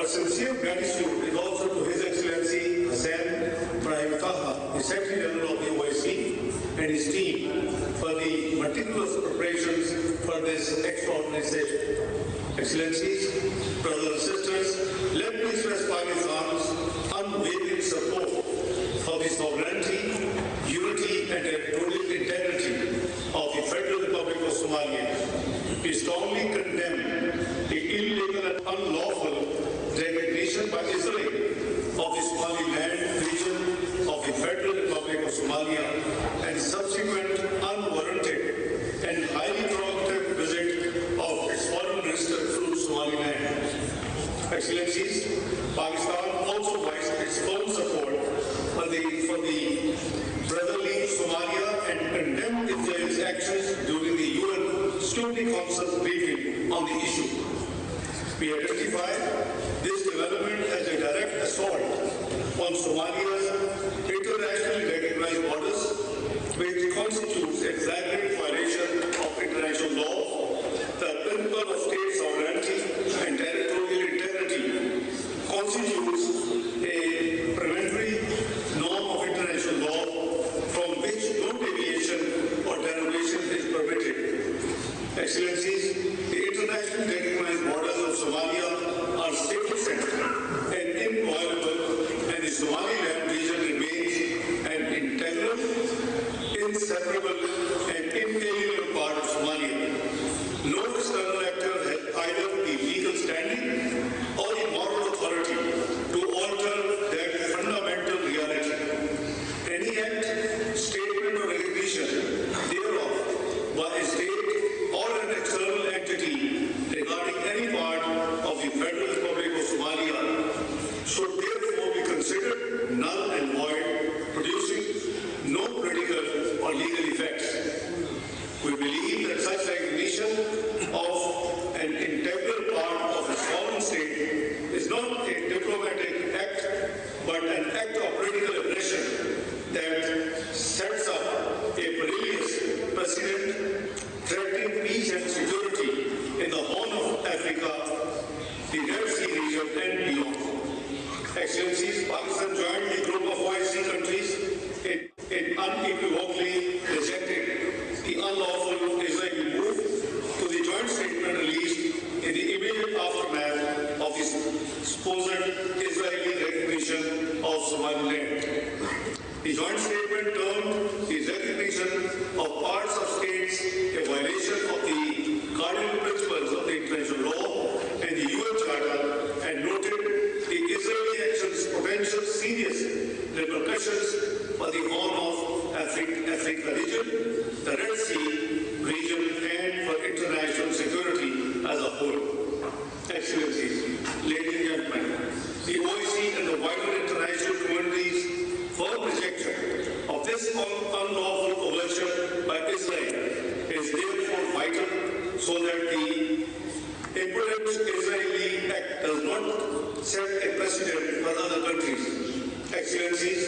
Our sincere gratitude is also to His Excellency Hussain Ibrahim Taha, the Secretary General of the OIC, and his team for the meticulous preparations for this extraordinary session. Excellencies, brothers and sisters, let me express Pakistan's unwavering support for the sovereignty, unity and territorial integrity of the Federal Republic of Somalia. We strongly condemn the illegal and unlawful recognition by Israel of the Somaliland region of the Federal Republic of Somalia and subsequent unwarranted and highly provocative visit of its foreign minister to Somaliland. Excellencies, Pakistan also voiced its own support for the brotherly Somalia and condemned Israel's actions during the UN Security Council briefing on the issue. We identify this development as a direct assault on Somalia's internationally recognized borders, which constitutes a flagrant violation of international law, the principle of state sovereignty and territorial integrity, constitutes a premonitory norm of international law from which no deviation or derogation is permitted. Excellencies, the internationally recognized borders of Somalia are sacrosanct and inviolable, and the Somaliland region remains an integral, inseparable, and inalienable part of Somalia. No external actor has either the legal standing or the moral authority to alter that fundamental reality. Any act, statement, or recognition thereof by a state or an external entity regarding any part of the Federal Republic of Somalia should therefore be considered null and void, producing no political or legal effects. We believe that such recognition of an integral part of a sovereign state is not a diplomatic act, but an act of political aggression that sets up a perilous precedent threatening peace and security in the Horn of Africa, the Red Sea region and beyond. Excellencies, Pakistan joined the group of OIC countries in unequivocally rejecting the unlawful Israeli move to the joint statement released in the immediate aftermath of the supposed Israeli recognition of Somaliland. The joint statement termed the recognition of parts of states a violation of the cardinal principles of the international law and the UN Charter, and noted the Israeli action's potential serious repercussions for the Horn of Africa region, the Red Sea region, and for international security as a whole. Excellencies, ladies and gentlemen, the OIC and the wider international community's firm rejection of this unlawful overture by Israel is therefore vital so that the impotent Israeli act does not set a precedent for other countries. Excellencies,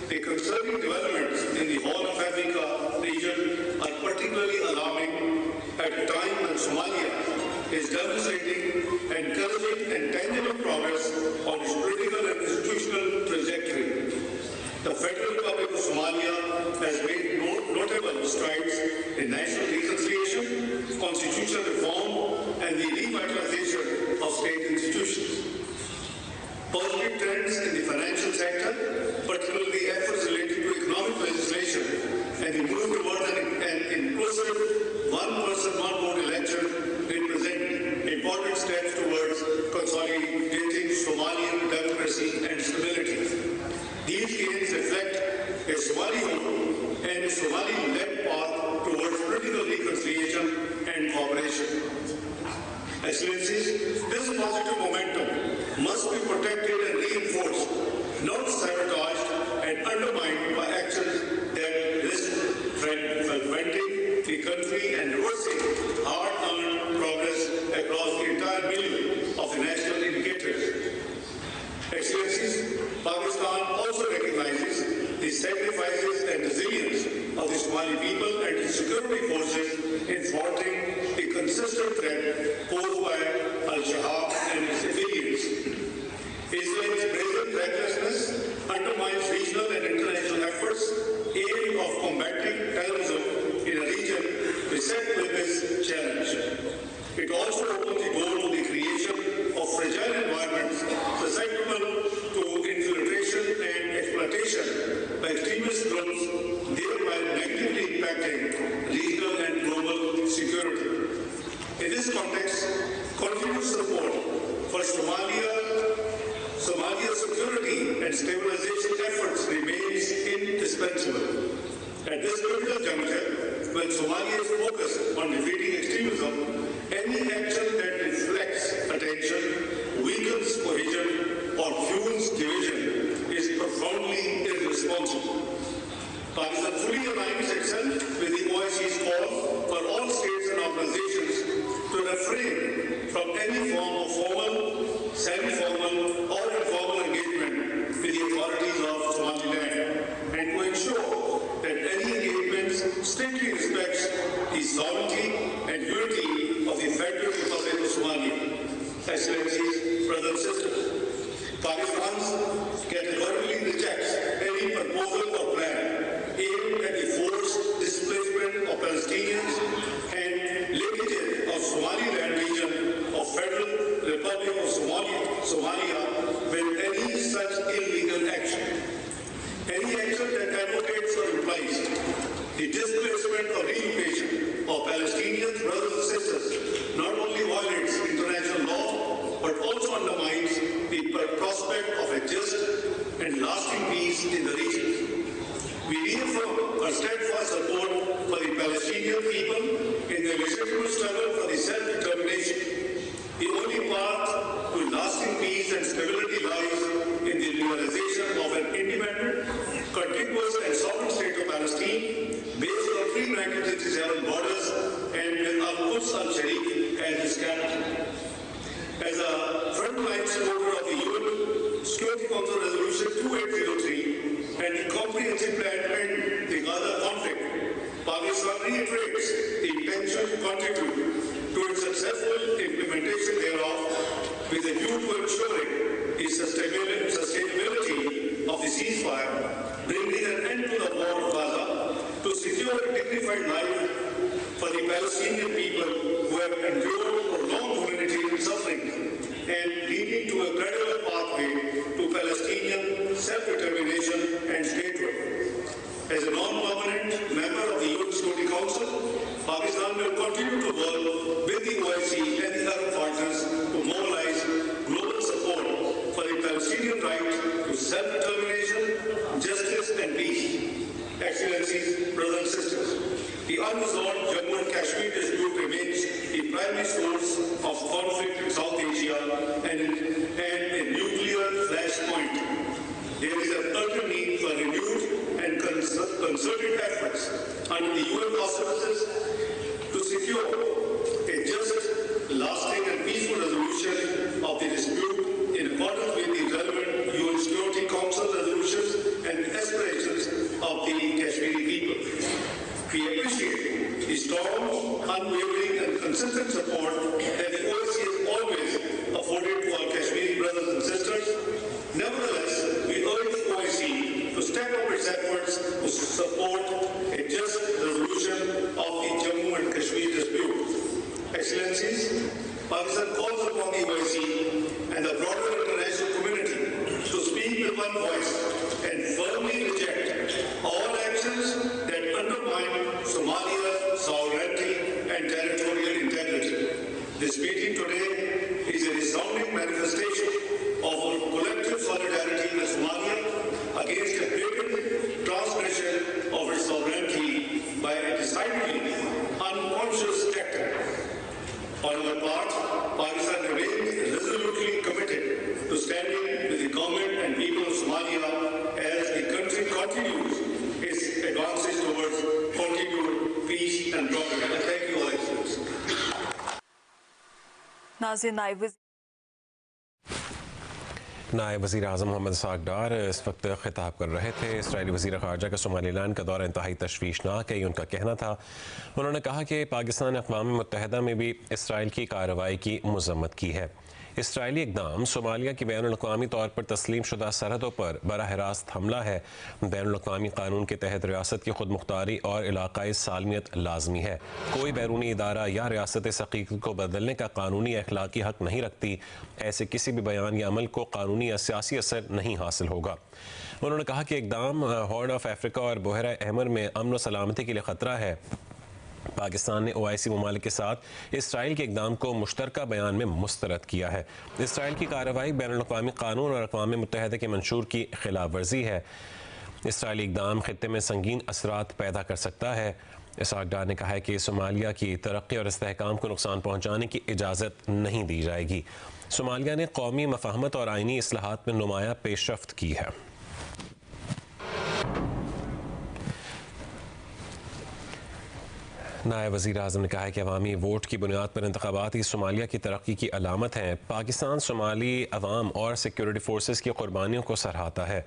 the concerning developments in the Horn of Africa region are particularly alarming at a time when Somalia is demonstrating encouraging and tangible progress on its political and institutional trajectory. The Federal Republic of Somalia has made notable strides in national reconciliation, constitutional reform, and the revitalization of state institutions. Positive trends in the financial sector, particularly efforts related to economic legislation and the move towards an inclusive one-person, one-vote election, represent important steps towards consolidating Somalian democracy and stability. These gains reflect a Somali hope and a Somali-led path towards political reconciliation and cooperation. Excellencies, this positive momentum must be protected and reinforced, not sabotaged and undermined by actions that risk fragmenting the country and reversing hard-earned progress across the entire milieu of the national indicators. Excellencies, Pakistan also recognizes the sacrifices and resilience of the Somali people and its security forces in thwarting the consistent threat posed by Al-Shabaab and its affiliates. For Somalia's security and stabilization efforts remains indispensable. At this critical juncture, when Somalia is focused on defeating extremism, any action that deflects attention, weakens cohesion, or fuels division is profoundly irresponsible. Pakistan fully aligns itself with the OIC's call for all states and organizations to refrain from any form of formal, semi-formal, or informal engagement with the authorities of Somaliland, and to ensure that any engagement strictly respects the sovereignty and unity of the Federal Republic of Somalia. Excellencies, brothers and sisters, Pakistan categorically rejects any proposal or plan aimed at the forced displacement of Palestinians and linkage of Somaliland region of Federal Republic of Somalia with any such illegal action. Any action that advocates or implies the displacement or relocation of Palestinian brothers and sisters not only violates international law but also undermines the prospect of a just and lasting peace in the region. We reaffirm our steadfast support for the Palestinian people in their legitimate struggle for the self-determination. The only path to lasting peace and stability lies in the realization of an independent, contiguous and sovereign state of Palestine based on pre-1967 borders and with Al-Quds al-Sharif as its capital. As a frontline supporter of the UN Security Council Resolution 2803 and the comprehensive plan to end the Gaza conflict, Pakistan reiterates the intention to contribute to its successful implementation thereof with a view to ensuring the sustainability of the ceasefire, bringing an end to the war of Gaza, to secure a dignified life for the Palestinian people who have endured prolonged humanitarian suffering, and leading to a credible pathway to Palestinian self-determination and statehood. As a non-permanent member of the UN Security Council, Pakistan will continue to work with the OIC and the Arab partners to mobilize global support for the Palestinian right to self-determination, justice and peace. Excellencies, brothers and sisters, the unresolved Jammu and Kashmir dispute remains the primary source of conflict in South Asia and a nuclear flashpoint. There is an urgent need for renewed and concerted efforts under the UN auspices to secure a just, lasting and peaceful resolution of the dispute in accordance with the relevant UN Security Council resolutions and aspirations of the Kashmiri people. We appreciate the strong, unwavering and consistent support that the OIC has always afforded to our Kashmiri brothers and sisters. Nevertheless, we urge the OIC to step up its efforts to support a just resolution of the Jammu and Kashmir dispute. Excellencies, Pakistan calls upon the OIC and the broader international community to speak with one voice and firmly reject all actions that undermine Somalia's sovereignty and territorial integrity. This meeting today is a resounding manifestation of our collective solidarity with Somalia against a blatant transgression of its sovereignty by a decidedly unconscious actor. On our part, Pakistan remains resolutely committed to standing with the government and people of Somalia as the country continues its advances towards continued peace and progress. Thank you, all Excellencies. नायब वज़ीर आज़म मोहम्मद इशाक़ डार इस वक्त खिताब कर रहे थे। Israeli वज़ीर ख़ारजा का सोमालीलैंड का दौरा इंतहाई तशवीशनाक है, ये उनका कहना था। उन्होंने कहा कि पाकिस्तान ने अक़वाम मुत्तहिदा में भी इसराइल की कार्रवाई की मज़म्मत की है। इसराइली इक़दाम सोमालिया की बैनुल-अक़वामी तौर पर तस्लीम शुदा सरहदों पर बराह रास्त हमला है। बैनुल-अक़वामी कानून के तहत रियासत की खुद मुख्तारी और इलाक़ाई सालमियत लाजमी है। कोई बैरूनी इदारा या रियासत हकीकत को बदलने का कानूनी अखलाकी हक़ नहीं रखती। ऐसे किसी भी बयान या अमल को कानूनी या सियासी असर नहीं हासिल होगा। उन्होंने कहा कि इक़दाम हॉर्न ऑफ अफ्रीका और बहरा अहमर में अमन व सलामती के लिए ख़तरा है। पाकिस्तान ने OIC ममालिक के साथ इसराइल के इक़दाम को मुश्तरका बयान में मुस्तरद किया है। इसराइल की कार्रवाई बैनुल-अक़वामी कानून और अक़वाम मुत्तहिदा के मंशूर की खिलाफ वर्जी है। इसराइली इक़दाम खित्ते में संगीन असरात पैदा कर सकता है। इशाक़ डार ने कहा है कि सोमालिया की तरक्की और इस्तेहकाम को नुकसान पहुँचाने की इजाज़त नहीं दी जाएगी। सोमालिया ने कौमी मफ़ाहमत और आइनी इस्लाहात में नुमाया पेशरफ्त की है। नायब वज़ीर आज़म ने कहा है कि अवामी वोट की बुनियाद पर इंतख़ाबात ही सोमालिया की तरक्की की अलामत हैं। पाकिस्तान सोमाली अवाम और सिक्योरिटी फोर्सेस की कुर्बानियों को सराहता है।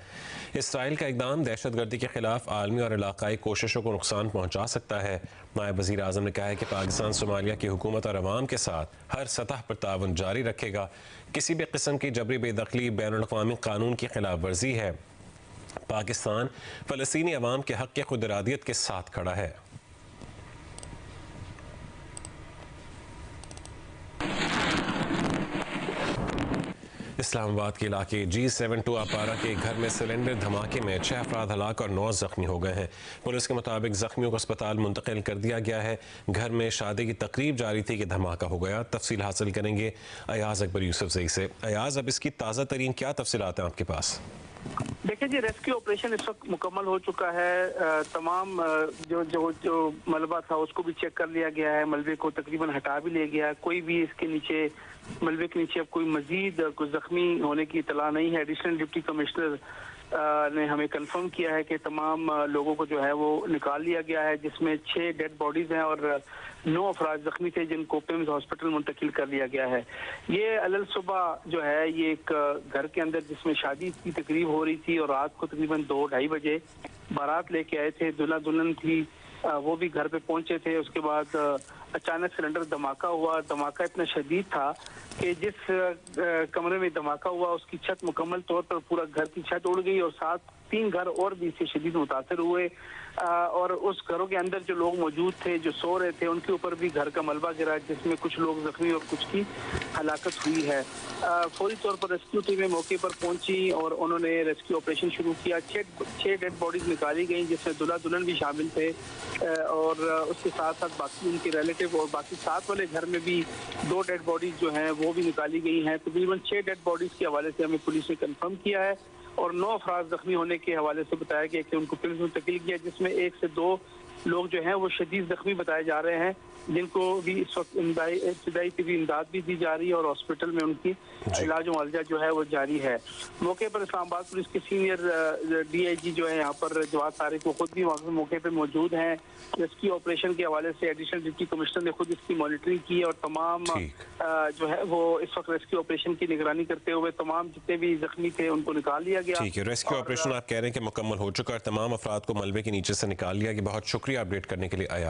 इसराइल का इक़दाम दहशत गर्दी के खिलाफ आलमी और इलाक़ाई कोशिशों को नुकसान पहुँचा सकता है। नायब वज़ीर आज़म ने कहा है कि पाकिस्तान सोमालिया की हुकूमत और अवाम के साथ हर सतह पर ताउन जारी रखेगा। किसी भी किस्म की जबरी बेदखली बैनुल-अक़वामी कानून की खिलाफ वर्जी है। पाकिस्तान फ़लस्तीनी अवाम के हक़ खुद इरादियत के साथ खड़ा है। इस्लामाबाद के इलाके G72 अपारा के घर में सिलेंडर धमाके में 6 अफराद हलाक और 9 जख्मी हो गए हैं। पुलिस के मुताबिक जख्मियों को अस्पताल मुंतकिल कर दिया गया है। घर में शादी की तकरीब जारी थी कि धमाका हो गया। तफसील हासिल करेंगे अयाज अकबर यूसुफजई से। अयाज, अब इसकी ताज़ा तरीन क्या तफसीलात हैं आपके पास? देखिए जी, रेस्क्यू ऑपरेशन इस वक्त मुकम्मल हो चुका है। तमाम जो मलबा था उसको भी चेक कर लिया गया है। मलबे को तकरीबन हटा भी लिया गया है। कोई भी इसके नीचे मलबे के नीचे अब कोई मजीद कोई जख्मी होने की इतला नहीं है। एडिशनल डिप्टी कमिश्नर ने हमें कंफर्म किया है कि तमाम लोगों को जो है वो निकाल लिया गया है, जिसमें 6 डेड बॉडीज हैं और 9 अफराद जख्मी थे जिनको पिम्स हॉस्पिटल मुंतकिल कर लिया गया है। ये अलल सुबह जो है ये एक घर के अंदर जिसमें शादी की तकरीब हो रही थी और रात को तकरीबन 2-2:30 बजे बारात लेके आए थे। दूल्हा दुल्हन थी, वो भी घर पे पहुंचे थे। उसके बाद अचानक सिलेंडर धमाका हुआ। धमाका इतना शदीद था कि जिस कमरे में धमाका हुआ उसकी छत मुकम्मल तौर पर पूरा घर की छत उड़ गई और साथ 3 घर और भी इससे शदीद मुतासर हुए। और उस घरों के अंदर जो लोग मौजूद थे, जो सो रहे थे, उनके ऊपर भी घर का मलबा गिरा, जिसमें कुछ लोग जख्मी और कुछ की हलाकत हुई है। फौरी तौर पर रेस्क्यू टीमें मौके पर पहुंची और उन्होंने रेस्क्यू ऑपरेशन शुरू किया। 6 डेड बॉडीज निकाली गई, जिसमें दूल्हा दुल्हन भी शामिल थे और उसके साथ साथ बाकी उनके रिलेटिव और बाकी साथ वाले घर में भी 2 डेड बॉडीज जो हैं वो भी निकाली गई हैं। तकरीबन 6 डेड बॉडीज के हवाले से हमें पुलिस ने कंफर्म किया है और 9 अफराद जख्मी होने के हवाले से बताया गया कि उनको पुलिस मुंतकिल किया, जिसमें 1 से 2 लोग जो हैं वो शदीद जख्मी बताए जा रहे हैं, जिनको भी इस वक्त इब्तिदाई तिबी इमदाद भी दी जा रही है और हॉस्पिटल में उनकी इलाज मुआवजा जो है वो जारी है। मौके पर इस्लामाबाद पुलिस के सीनियर DIG जो है यहाँ पर जवाद तारिक, वो खुद भी मौके पर मौजूद हैं। रेस्क्यू ऑपरेशन के हवाले से एडिशनल डिप्टी कमिश्नर ने खुद इसकी मॉनिटरिंग की और तमाम जो है वो इस वक्त रेस्क्यू ऑपरेशन की निगरानी करते हुए तमाम जितने भी जख्मी थे उनको निकाल लिया गया। ठीक है, रेस्क्यू ऑपरेशन आप कह रहे हैं कि मुकम्मल हो चुका है, तमाम अफराद को मलबे के नीचे से निकाल लिया गया। बहुत शुक्रिया अपडेट करने के लिए अयाज।